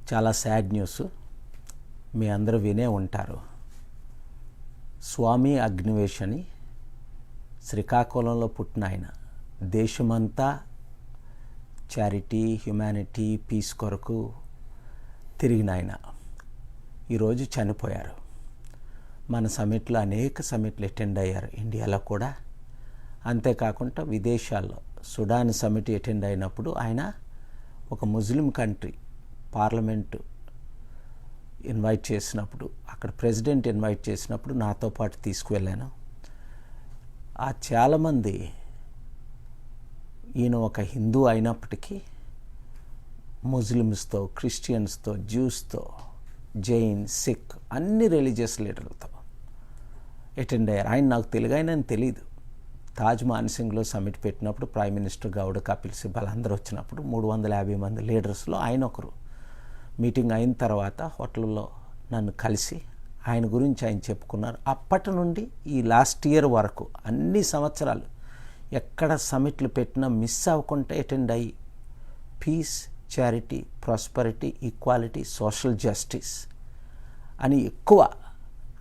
చాలా sad news, మీ అందరూ వినే ఉంటారు. స్వామి అగ్నివేష్ అని శ్రీకాకుళంలో పుట్టిన ఆయన, దేశమంతా చారిటీ, హ్యుమానిటీ, పీస్ కొరకు తిరిగిన ఆయన ఈరోజు చనిపోయారు. మన సమిట్లో అనేక సమిట్లు అటెండ్ అయ్యారు, ఇండియాలో కూడా. అంతేకాకుండా విదేశాల్లో సుడాన్ సమిట్ అటెండ్ అయినప్పుడు ఆయన ఒక ముస్లిం కంట్రీ పార్లమెంటు ఇన్వైట్ చేసినప్పుడు, అక్కడ ప్రెసిడెంట్ ఇన్వైట్ చేసినప్పుడు నాతో పాటు తీసుకువెళ్ళాను. చాలామంది ఈయన ఒక హిందూ అయినప్పటికీ ముస్లిమ్స్తో, క్రిస్టియన్స్తో, జ్యూస్తో, జైన్, సిక్ అన్ని రిలీజియస్ లీడర్లతో అటెండ్ అయ్యారు. ఆయన నాకు తెలుగైనని తెలీదు. తాజ్ మాన్సింగ్లో సమిట్ పెట్టినప్పుడు ప్రైమ్ మినిస్టర్ గౌడ, కపిల్ సిబ్బల్ అందరూ వచ్చినప్పుడు 350 మంది లీడర్స్లో ఆయన ఒకరు. మీటింగ్ అయిన తర్వాత హోటల్లో నన్ను కలిసి ఆయన గురించి ఆయన చెప్పుకున్నారు. అప్పటి నుండి ఈ లాస్ట్ ఇయర్ వరకు అన్ని సంవత్సరాలు ఎక్కడ సమిట్లు పెట్టినా మిస్ అవ్వకుండా అటెండ్ అయ్యి peace, charity, prosperity, equality, social justice అని ఎక్కువ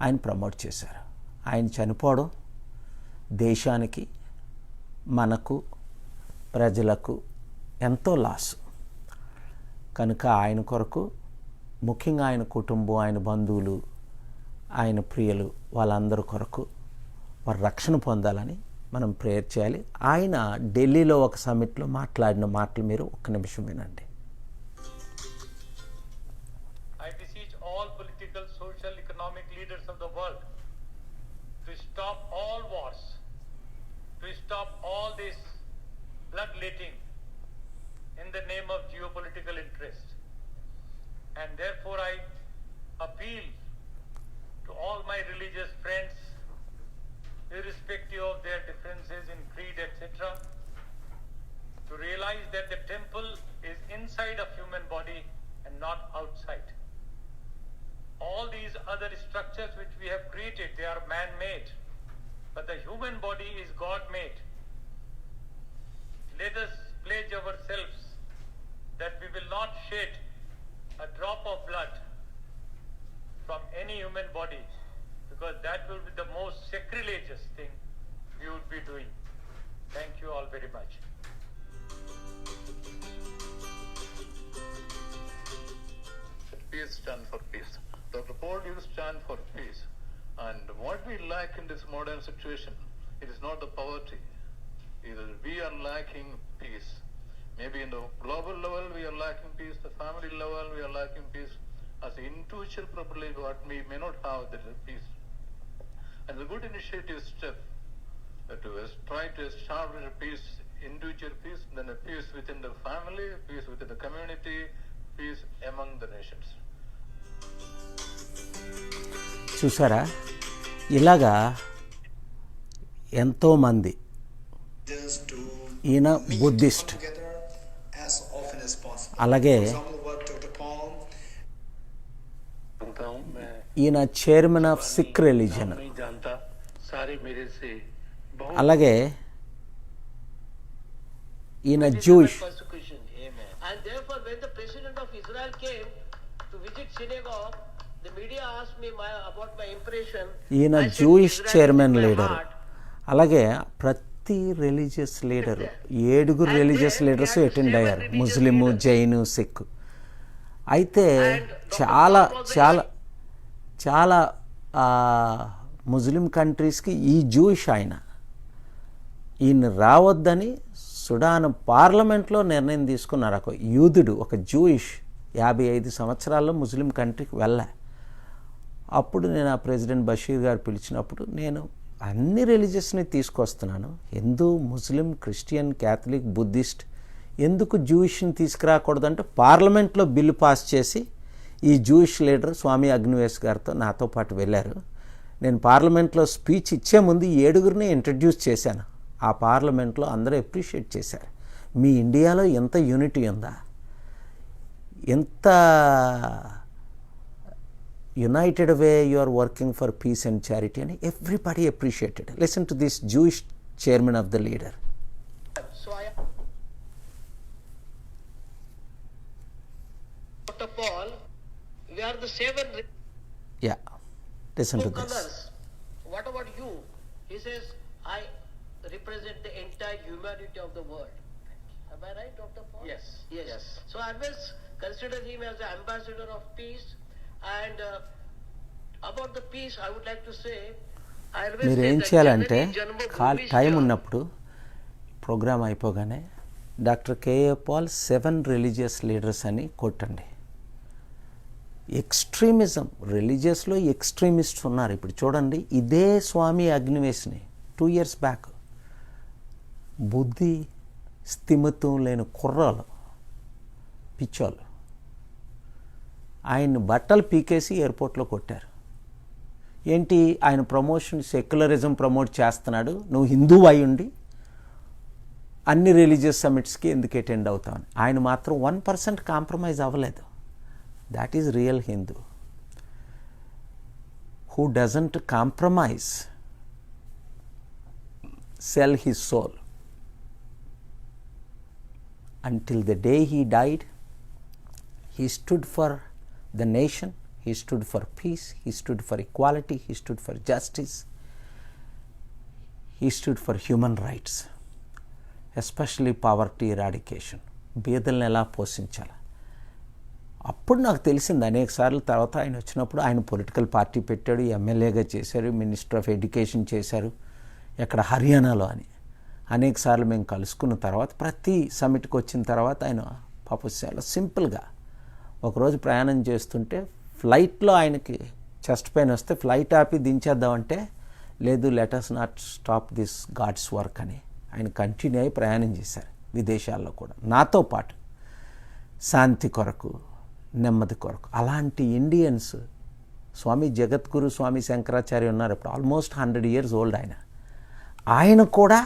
ఆయన ప్రమోట్ చేశారు. ఆయన చనిపోవడం దేశానికి, మనకు, ప్రజలకు ఎంతో లాస్. కనుక ఆయన కొరకు, ముఖ్యంగా ఆయన కుటుంబం, ఆయన బంధువులు, ఆయన ప్రియులు, వాళ్ళందరి కొరకు వారు రక్షణ పొందాలని మనం ప్రేయర్ చేయాలి. ఆయన ఢిల్లీలో ఒక సమిట్లో మాట్లాడిన మాటలు మీరు ఒక్క నిమిషం వినండి. I beseech all political, social, economic leaders of the world to stop all wars, to stop all this bloodletting in the name of geopolitical interest. And therefore I appeal to all my religious friends, irrespective of their differences in creed, etc., to realize that the temple is inside of human body and not outside. All these other structures which we have created, they are man-made, but the human body is God-made. Let us pledge ourselves that we will not shed a drop of blood from any human body, because that will be the most sacrilegious thing we would be doing. Thank you all very much. Peace stand for peace. Dr. Paul, you stand for peace. And what we lack in this modern situation, it is not the poverty. Either we are lacking peace. Maybe in the global level we are lacking peace, the family level we are lacking peace. As an individual, probably what we may not have that peace. And the good initiative step to try to establish a peace, individual peace, then a peace within the family, peace within the community, peace among the nations. చూసారా, ఇలాగా ఎంతోమంది. ఈయన Buddhist, అలాగే ఈయన chairman of sick religion, అలాగే ఈయన Jewish. And therefore, when the president of Israel came to visit synagogue, the media asked me about my impression. ఈయన Jewish chairman leader. అలాగే ప్రతి religious leader, 7 religious leaders attend అయ్యారు, Muslim, Jain, sick. అయితే చాలా చాలా చాలా ముస్లిం కంట్రీస్కి ఈ జూయిష్ ఈయన రావద్దని సుడాన్ పార్లమెంట్లో నిర్ణయం తీసుకున్నారు. ఒక యూదుడు, ఒక జూయిష్ 55 సంవత్సరాల్లో ముస్లిం కంట్రీకి వెళ్ళా. అప్పుడు నేను ఆ ప్రెసిడెంట్ బషీర్ గారు పిలిచినప్పుడు నేను అన్ని రిలీజియస్ని తీసుకొస్తున్నాను, హిందూ, ముస్లిం, క్రిస్టియన్, క్యాథలిక్, బుద్ధిస్ట్, ఎందుకు జూయిష్ని తీసుకురాకూడదంటే పార్లమెంట్లో బిల్లు పాస్ చేసి ఈ జూయిష్ లీడర్ స్వామి అగ్నివేష్ గారితో నాతో పాటు వెళ్ళారు. నేను పార్లమెంట్లో స్పీచ్ ఇచ్చే ముందు 7 ఇంట్రడ్యూస్ చేశాను. ఆ పార్లమెంట్లో అందరూ అప్రిషియేట్ చేశారు. మీ ఇండియాలో ఎంత యూనిటీ ఉందా, ఎంత united way you are working for peace and charity, and everybody appreciated. Listen to this Jewish chairman of the leader. So I Dr. Paul, we are the 7 Yeah, listen to this. colors. What about you? He says, I represent the entire humanity of the world. Am I right, Dr. Paul? Yes. Yes. So I always consider him as the ambassador of peace. And about the peace, I would like to say, I always మీరు say ఏం that చేయాలంటే Janani Janma time Bhoomi ఉన్నప్పుడు program అయిపోగానే doctor K A Paul 7 religious leaders అని కొట్టండి. Extremism, రిలీజియస్లో extremists ఉన్నారు. ఇప్పుడు చూడండి, ఇదే స్వామి అగ్నివేశ్ని 2 years బ్యాక్ బుద్ధి స్థిమితం లేని కుర్రాలు, పిచ్చోళ్ళు ఆయన్ని బట్టలు పీకేసి ఎయిర్పోర్ట్లో కొట్టారు. ఏంటి, ఆయన ప్రమోషన్ సెక్యులరిజం ప్రమోట్ చేస్తున్నాడు, నువ్వు హిందూ అయి ఉండి అన్ని రిలీజియస్ సమిట్స్కి ఎందుకు అటెండ్ అవుతావు. ఆయన మాత్రం 1% కాంప్రమైజ్ అవ్వలేదు. That is real Hindu, who doesn't compromise, sell his soul. Until the day he died, he stood for the nation, he stood for peace, he stood for equality, he stood for justice, he stood for human rights, especially poverty eradication. బీదలను ఎలా పోషించాలి. అప్పుడు నాకు తెలిసింది అనేక సార్లు. తర్వాత ఆయన వచ్చినప్పుడు ఆయన పొలిటికల్ పార్టీ పెట్టాడు, ఎమ్మెల్యేగా చేశారు, మినిస్టర్ ఆఫ్ ఎడ్యుకేషన్ చేశారు, ఎక్కడ హర్యానాలో అని. అనేక సార్లు మేము కలుసుకున్న తర్వాత ప్రతి సమిట్కి వచ్చిన తర్వాత ఆయన పాపం చాలా సింపుల్గా ఒకరోజు ప్రయాణం చేస్తుంటే ఫ్లైట్లో ఆయనకి చెస్ట్ పెయిన్ వస్తే ఫ్లైట్ ఆపి దించేద్దామంటే లేదు, let us not stop this God's work అని ఆయన కంటిన్యూ అయ్యి ప్రయాణం చేశారు విదేశాల్లో కూడా, నాతో పాటు శాంతి కొరకు, నెమ్మది కొరకు. అలాంటి ఇండియన్స్, స్వామి జగద్గురు స్వామి శంకరాచార్య ఉన్నారు, ఇప్పుడు ఆల్మోస్ట్ 100 years ఓల్డ్. ఆయన కూడా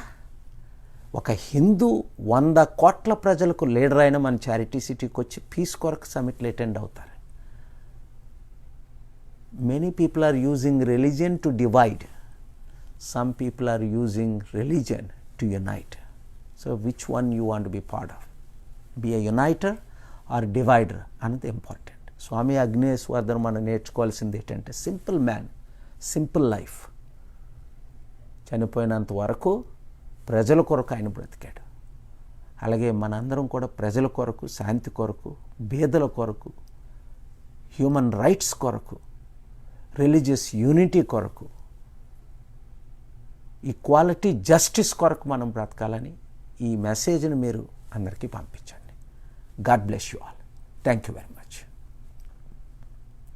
ఒక హిందూ 100 కోట్ల ప్రజలకు లీడర్ అయిన మన చారిటీ సిటీకి వచ్చి పీస్ కొరకు సమిట్లు అటెండ్ అవుతారు. Many people are using religion to divide, some people are using religion to unite. So which one you want be part of, be a uniter or divider అన్నది important. Swami Agneshwardhan మనం నేర్చుకోవాల్సింది ఏంటంటే simple man, simple life. చనిపోయినంత వరకు ప్రజల కొరకు ఆయన బ్రతికాడు. అలాగే మనందరం కూడా ప్రజల కొరకు, శాంతి కొరకు, బీదల కొరకు, హ్యూమన్ రైట్స్ కొరకు, రిలీజియస్ యూనిటీ కొరకు, ఈక్వాలిటీ, జస్టిస్ కొరకు మనం బ్రతకాలని ఈ మెసేజ్ని మీరు అందరికీ పంపించండి. God bless you all. Thank you very much.